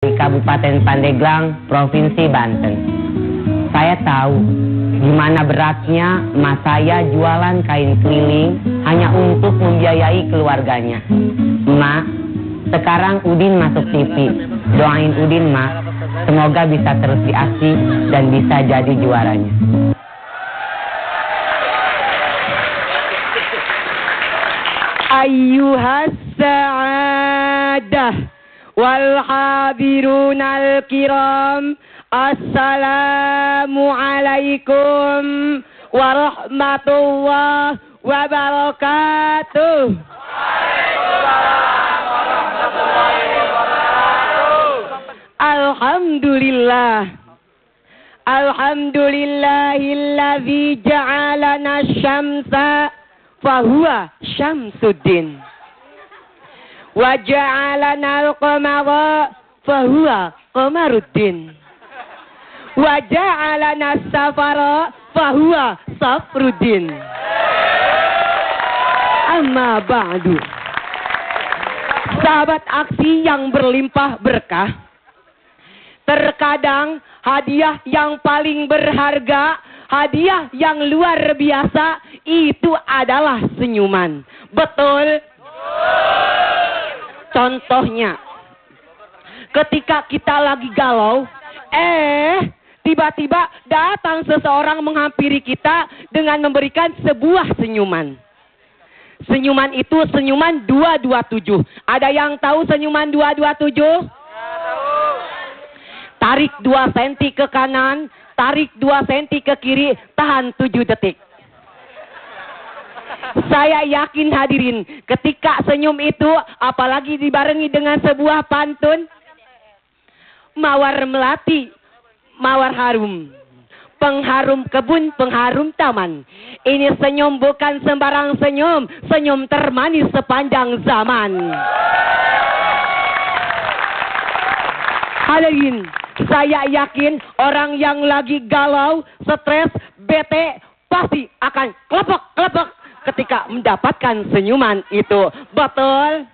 di Kabupaten Pandeglang, Provinsi Banten. Saya tahu gimana beratnya emak saya jualan kain keliling hanya untuk membiayai keluarganya. Emak, sekarang Udin masuk TV. Doain Udin, Mak. Semoga bisa terus diaksi dan bisa jadi juaranya. Ayyuhas sa'adah wal hadirunal kiram, assalamu alaikum warahmatullahi wabarakatuh. Alhamdulillah. Alhamdulillahilladzi ja'alana syamsa fahuwa syamsuddin. Wa ja'alana al-qamara fahuwa qamaruddin. Wa ja'alana safara fahuwa safruddin. Amma ba'du. Sahabat aksi yang berlimpah berkah, terkadang hadiah yang paling berharga, hadiah yang luar biasa, itu adalah senyuman. Betul? Contohnya, ketika kita lagi galau, tiba-tiba datang seseorang menghampiri kita dengan memberikan sebuah senyuman. Senyuman itu senyuman 227. Ada yang tahu senyuman 227? Tarik 2 cm ke kanan, tarik 2 cm ke kiri, tahan 7 detik. Saya yakin hadirin, ketika senyum itu, apalagi dibarengi dengan sebuah pantun, mawar melati, mawar harum, pengharum kebun, pengharum taman. Ini senyum bukan sembarang senyum, senyum termanis sepanjang zaman. Hadirin, saya yakin orang yang lagi galau, stres, bete, pasti akan kelepek-kelepek ketika mendapatkan senyuman itu. Betul?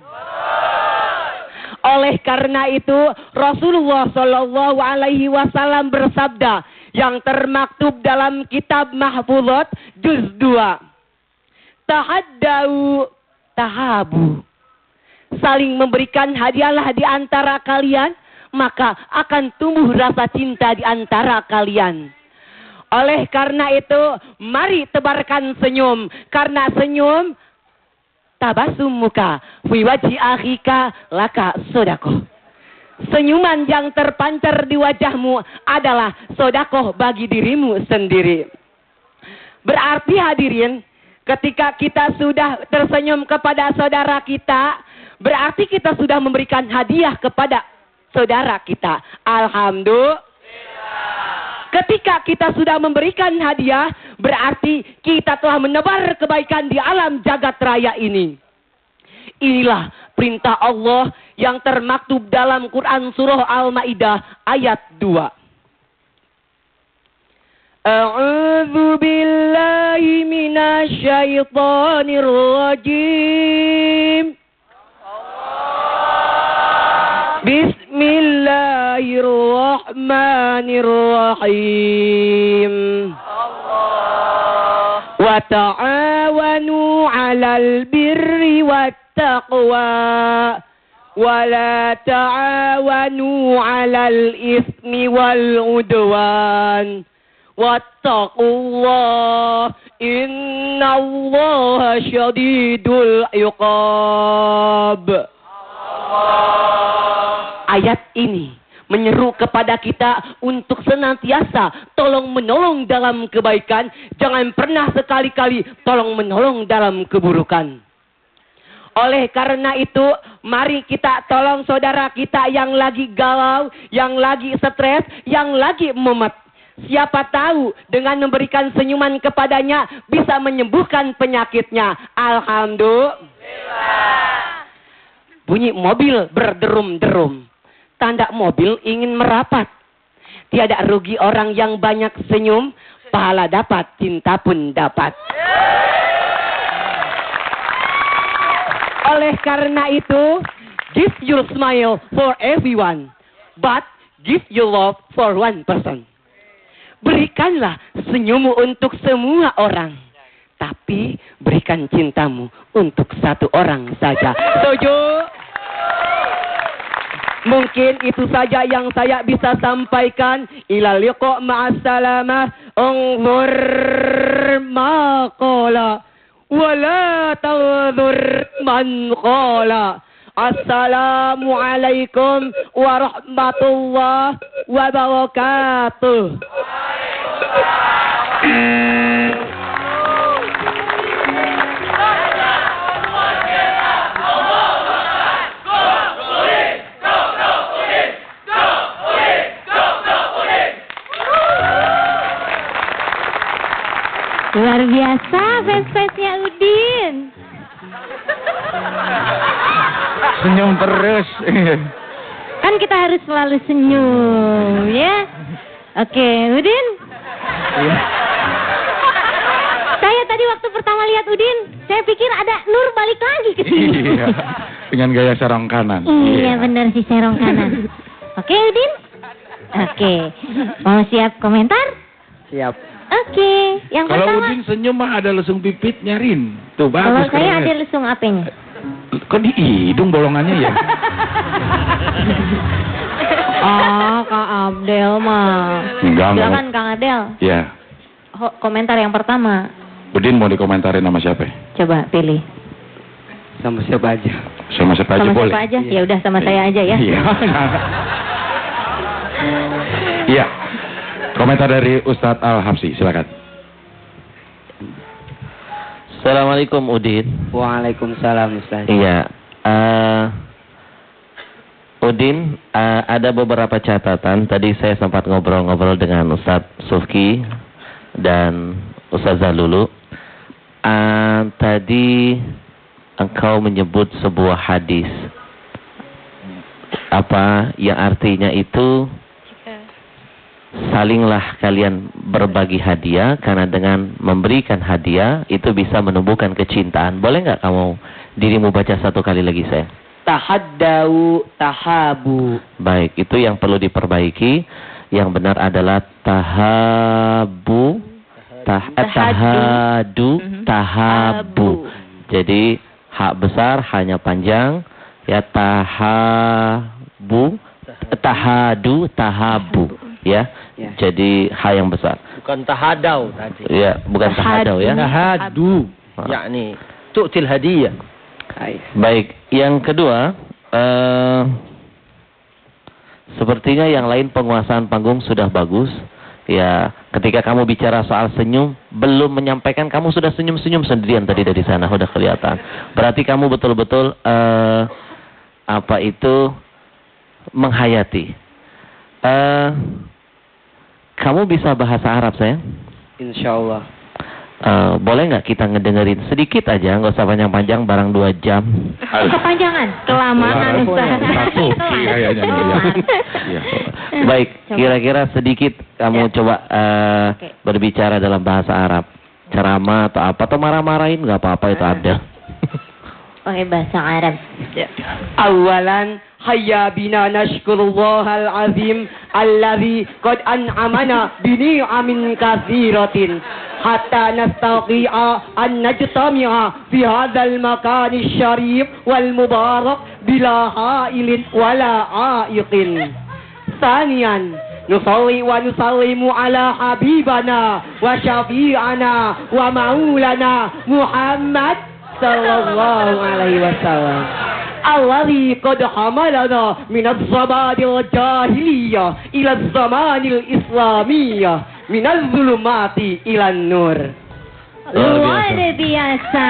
Oleh karena itu, Rasulullah Shallallahu Alaihi Wasallam bersabda yang termaktub dalam kitab Mahfuzat juz 2. Tahaddau tahabu. Saling memberikan hadiahlah di antara kalian, maka akan tumbuh rasa cinta di antara kalian. Oleh karena itu, mari tebarkan senyum. Karena senyum, tabasum muka, fi wajhi akhika laka sodakoh. Senyuman yang terpancar di wajahmu adalah sodakoh bagi dirimu sendiri. Berarti hadirin, ketika kita sudah tersenyum kepada saudara kita, berarti kita sudah memberikan hadiah kepada saudara kita. Alhamdulillah. Ketika kita sudah memberikan hadiah, berarti kita telah menebar kebaikan di alam jagat raya ini. Inilah perintah Allah yang termaktub dalam Quran surah Al-Maidah ayat 2. A'udzu billahi minasy syaithanir rajim. Bismillahirrahmanirrahim. Wa ta'awanu 'alal birri wat taqwa wa la ta'awanu 'alal ismi wal udwan. Wattaqullah innallaha syadidul iqab. Ayat ini menyeru kepada kita untuk senantiasa tolong menolong dalam kebaikan, jangan pernah sekali-kali tolong menolong dalam keburukan. Oleh karena itu, mari kita tolong saudara kita yang lagi galau, yang lagi stres, yang lagi mumet. Siapa tahu dengan memberikan senyuman kepadanya bisa menyembuhkan penyakitnya. Alhamdulillah. Bunyi mobil berderum-derum. Tanda mobil ingin merapat. Tiada rugi orang yang banyak senyum, pahala dapat, cinta pun dapat. Oleh karena itu, give your smile for everyone. but give your love for one person. Berikanlah senyummu untuk semua orang, tapi berikan cintamu untuk satu orang saja. Setuju? Mungkin itu saja yang saya bisa sampaikan. Ila liqa ma'assalamah. Unzur maqala wala tawzur man qala. Assalamualaikum warahmatullahi wabarakatuh. Luar biasa fans-fansnya Udin. Senyum terus. Kan kita harus selalu senyum, ya. Oke, Udin. Iya. Saya tadi waktu pertama lihat Udin, saya pikir ada Nur balik lagi ke sini. Iya. Dengan gaya serong kanan. Iya, benar sih serong kanan. Oke, Udin. Oke. Mau siap komentar? Siap. Oke, yang Kalau pertama. Udin senyum mah ada lesung pipitnya, Rin. Tuh Kalau bagus. saya keren. ada lesung apanya? Kok di hidung bolongannya ya? Kak Abdel mah. Enggak. Silakan Kang Abdel. Ya. Komentar yang pertama. Udin mau dikomentarin sama siapa? Coba pilih. Sama siapa aja? Sama siapa aja Sama boleh? siapa aja? Ya udah sama saya aja ya. Iya. Iya. Komentar dari Ustadz Al-Habsi, silakan. Assalamualaikum Udin. Waalaikumsalam Ustaz. Iya. Udin, ada beberapa catatan. Tadi saya sempat ngobrol-ngobrol dengan Ustadz Sufki dan Ustazah Lulu. Tadi engkau menyebut sebuah hadis. Apa yang artinya itu? Salinglah kalian berbagi hadiah, karena dengan memberikan hadiah itu bisa menumbuhkan kecintaan. Boleh nggak kamu dirimu baca satu kali lagi saya? Tahaddau tahabu. Baik, itu yang perlu diperbaiki. Yang benar adalah tahabu, tahadu, tahabu. Jadi hak besar hanya panjang, ya tahabu, tahadu, tahabu. Ya, jadi H yang besar. Bukan tahadau tadi. Ya, bukan tahadau ya. Tahadu. Yakni tu'til hadiyah. Baik, yang kedua, sepertinya yang lain penguasaan panggung sudah bagus. Ya, ketika kamu bicara soal senyum, belum menyampaikan, kamu sudah senyum-senyum sendirian tadi dari sana, sudah kelihatan. Berarti kamu betul-betul apa itu menghayati. Kamu bisa bahasa Arab, sayang? Insyaallah. Boleh nggak kita ngedengerin sedikit aja, nggak usah panjang-panjang, barang 2 jam. Kepanjangan, kelamaan Ustaz. Satu, kayaknya. Iya. Baik, kira-kira sedikit kamu coba berbicara dalam bahasa Arab, ceramah atau apa, atau marah-marahin nggak apa-apa, itu ada. Pakai bahasa Arab. Awalan hayya bina nashkurullahal azim alladzi qad an'amana bi ni'amin katsiratin hatta nastaqi'a an najtami'a fi hadzal makani syarif wal mubarak bila ha'ilin wala a'iqin. Sanian nusalli wa nusallimu ala habibana wa syafi'ana wa maulana Muhammad sallallahu alaihi wasallam. Alladhi qad hamalana minaz zamanil jahiliyah ila zamanil islamiyah minaz zulumati ilan nur. Luar biasa.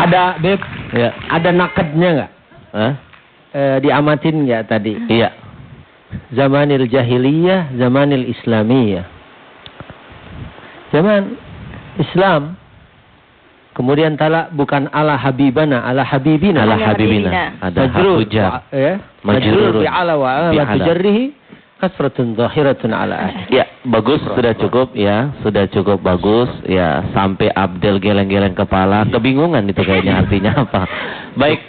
Ada Beb, Ya. ada nakednya nggak? Hah? Diamatin nggak tadi? Iya. Zamanil jahiliyah, zamanil islamiyah. Zaman Islam. Kemudian talak bukan ala habibana, ala habibina. Ala habibina. Ada Majrur, hatujar. ya. Majrurun. Majrur bi'ala wa Bi'ala. tujarrihi kasratun zahiratun ala Ya, bagus, sudah cukup ya, sudah cukup bagus ya, sampai Abdel geleng-geleng kepala, kebingungan itu kayaknya artinya apa. Baik,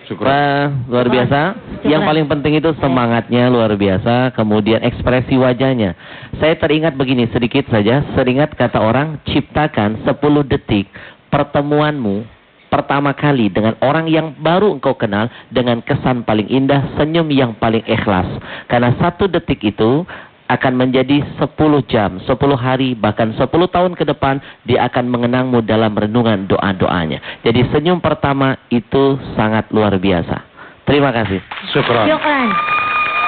luar biasa. Yang paling penting itu semangatnya luar biasa, kemudian ekspresi wajahnya. Saya teringat begini sedikit saja, teringat kata orang, ciptakan 10 detik pertemuanmu pertama kali dengan orang yang baru engkau kenal dengan kesan paling indah, senyum yang paling ikhlas. Karena 1 detik itu akan menjadi 10 jam, 10 hari, bahkan 10 tahun ke depan dia akan mengenangmu dalam renungan doa-doanya. Jadi senyum pertama itu sangat luar biasa. Terima kasih. Syukran. Syukran.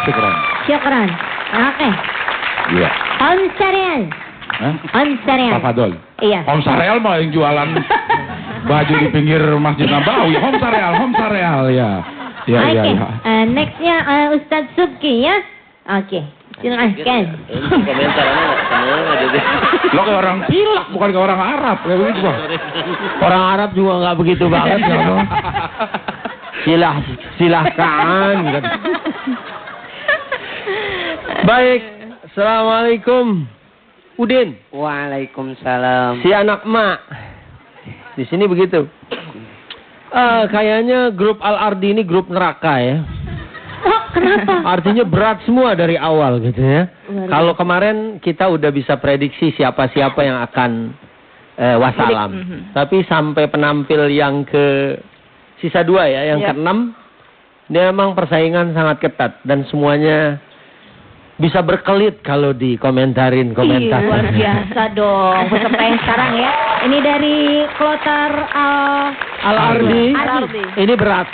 Syukran. Syukran. Oke. Iya. Om Sareal. Hah? Om Sareal. Pak Fadol. Iya. Om Sareal mah yang jualan baju di pinggir Masjid Nabawi. Om Sareal ya. Ya, Oke. ya. Nextnya Ustadz Subki ya. Oke. Silahkan. Komentarnya semua ada. Lo kayak orang pilak, bukan kayak orang Arab. Kayak begitu, Bang. Orang Arab juga nggak begitu banget ya, Bang. Silahkan. Baik. Assalamualaikum. Udin. Waalaikumsalam. Si anak mak. Di sini begitu. Kayaknya grup Al-Ardi ini grup neraka ya. Oh, kenapa? Artinya berat semua dari awal gitu ya. Kalau kemarin kita udah bisa prediksi siapa-siapa yang akan wassalam. Tapi sampai penampil yang ke sisa 2 ya, yang ke-6, dia memang persaingan sangat ketat dan semuanya bisa berkelit kalau dikomentarin komentar. Iya, luar biasa dong. Peserta yang sekarang ya. Ini dari Kloter Al-Ardi. Ardi. Ini berat.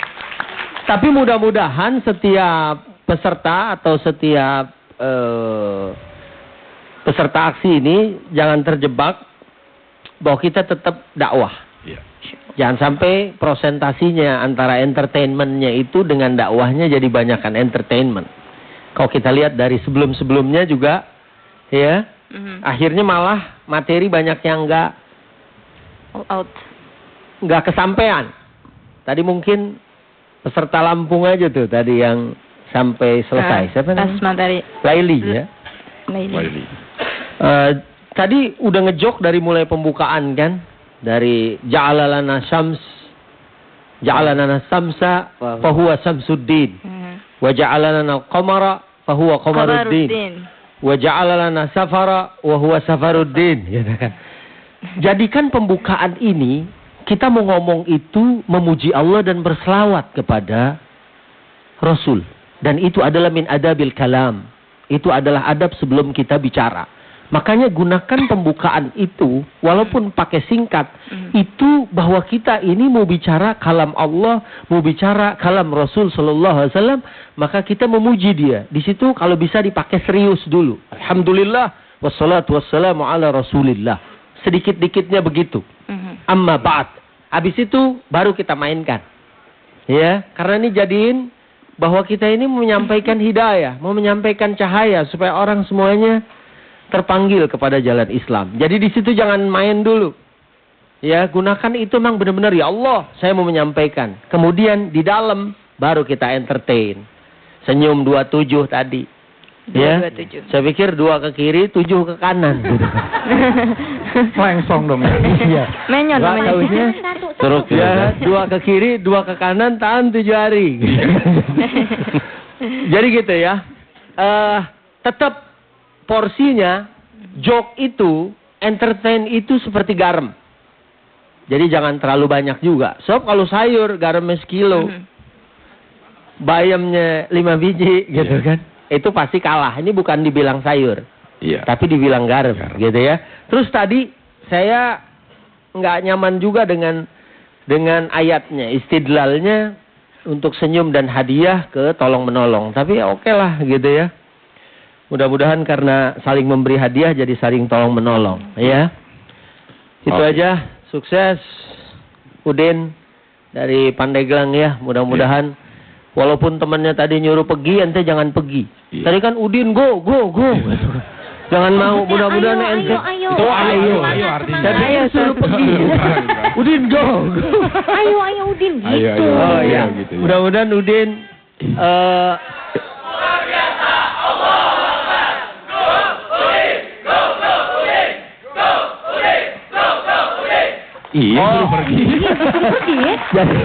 Tapi mudah-mudahan setiap peserta atau setiap peserta aksi ini jangan terjebak bahwa kita tetap dakwah. Iya. Jangan sampai prosentasinya antara entertainmentnya itu dengan dakwahnya jadi banyakkan entertainment. Kalau kita lihat dari sebelum-sebelumnya juga, ya, akhirnya malah materi banyak yang nggak kesampean. Tadi mungkin peserta Lampung aja tuh tadi yang sampai selesai. Siapa namanya? materi. Laili ya. Laili. Tadi udah ngejok dari mulai pembukaan kan, dari ja'alalana samsa fahuwa samsuddin, wa ja'alalana qamara fahuwa qamaruddin, wa ja'alalana safara wa huwa safaruddin. Gitu kan. Jadikan pembukaan ini kita mau ngomong itu memuji Allah dan berselawat kepada Rasul. Dan itu adalah min adabil kalam. Itu adalah adab sebelum kita bicara. Makanya gunakan pembukaan itu, walaupun pakai singkat, itu bahwa kita ini mau bicara kalam Allah, mau bicara kalam Rasul Sallallahu Alaihi Wasallam, maka kita memuji dia. Di situ kalau bisa dipakai serius dulu. Alhamdulillah, wassalatu wassalamu ala Rasulillah. Sedikit-dikitnya begitu. Amma ba'd. Habis itu baru kita mainkan. Ya, karena ini jadiin bahwa kita ini menyampaikan hidayah, mau menyampaikan cahaya supaya orang semuanya terpanggil kepada jalan Islam. Jadi di situ jangan main dulu. Ya, gunakan itu memang benar-benar ya Allah, saya mau menyampaikan. Kemudian di dalam baru kita entertain. Senyum 27 tadi. Ya. 27. Saya pikir 2 ke kiri, 7 ke kanan. Lengsong dong ya. Iya. Menyon Nggak namanya. taunya Terus ya 2 ke kiri, 2 ke kanan, tahan 7 hari. Jadi gitu ya. Tetap porsinya, joke itu, entertain itu seperti garam. Jadi jangan terlalu banyak juga. Sob kalau sayur garamnya sekilo, bayamnya 5 biji gitu kan. Itu pasti kalah. Ini bukan dibilang sayur. Iya. Tapi dibilang garam gitu ya. Terus tadi saya nggak nyaman juga dengan ayatnya, istidlalnya untuk senyum dan hadiah ke tolong menolong. Tapi oke lah gitu ya. Mudah-mudahan karena saling memberi hadiah jadi saling tolong menolong ya. Itu aja. Sukses Udin dari Pandeglang ya. Mudah-mudahan walaupun temannya tadi nyuruh pergi, ente jangan pergi. Iya. Tadi kan Udin go. Jangan mau, mudah-mudahan ente. Ayo. Oh, ayo artinya. Saya suruh pergi. Udin go. Ayo Udin gitu. Ayo, Oh iya. gitu ya. Mudah-mudahan Udin Iya, suruh pergi. Udin. Jadi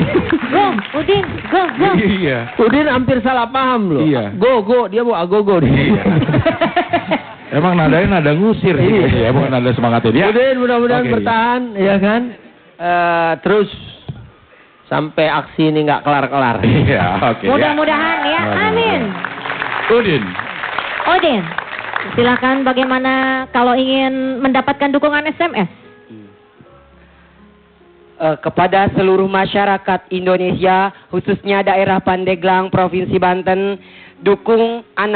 Go, Udin, go. Iya. Udin hampir salah paham loh. Iya. Go, dia mau agogo dia. Iya. Emang nadanya nada ngusir Iya. gitu ya, bukan nada semangatnya dia. Udin mudah-mudahan Oke, bertahan, ya kan? Terus sampai aksi ini nggak kelar-kelar. Iya, oke. Mudah-mudahan ya. Amin. Udin. Udin, silakan bagaimana kalau ingin mendapatkan dukungan SMS? Kepada seluruh masyarakat Indonesia, khususnya daerah Pandeglang, Provinsi Banten, dukung anak